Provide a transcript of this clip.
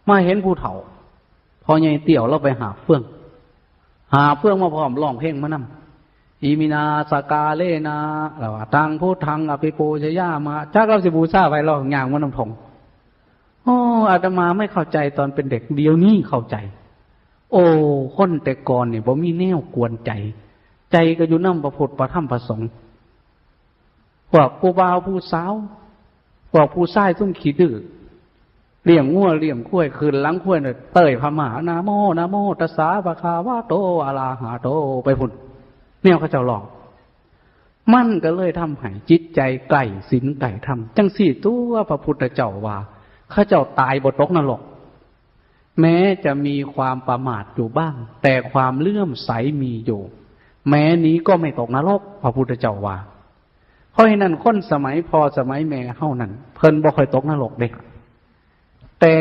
มาเห็นผู้เฒ่าพอใหญ่เตี่ยวเราไปหาเฟื่องมาพร้อมร้องเพลงมานำอีมินาสกาเลนาเราตังพุทธังอภิปูชยามาจักเราสิบูชาไว้เราอย่างมันนำทงโอ้อาตมาไม่เข้าใจตอนเป็นเด็กเดี๋ยวนี้เข้าใจโอ้คนแต่ก่อนเนี่ยบ่มีแนวกวนใจก็อยู่นำพระพุทธพระธรรมพระสงฆ์พวกผู้บ่าวผู้สาวพวกผู้ชายซุ่มขี้ดื้อเลี้ยงงัวเลี้ยงข้วยคืนหลังข้วยเนี่ยเตยพม่านะโมนะโมตัสสะภะคะวะโตอะระหะโตไปพุ่นแนวเขาเจ้าหลอกมันก็เลยทำให้จิตใจไก่ศีลไก่ธรรมจังสี่ตัวพระพุทธเจ้าว่าข้าเจ้าตายบ่ตกนรกแม้จะมีความประมาทอยู่บ้างแต่ความเลื่อมใสมีอยู่แม้นี้ก็ไม่ตกนรกพระพุทธเจ้าว่าเพราะฉะนั้นคนสมัยพอสมัยแม่เฮานั้นเพิ่นบ่ค่อยตกนรกเด้แต่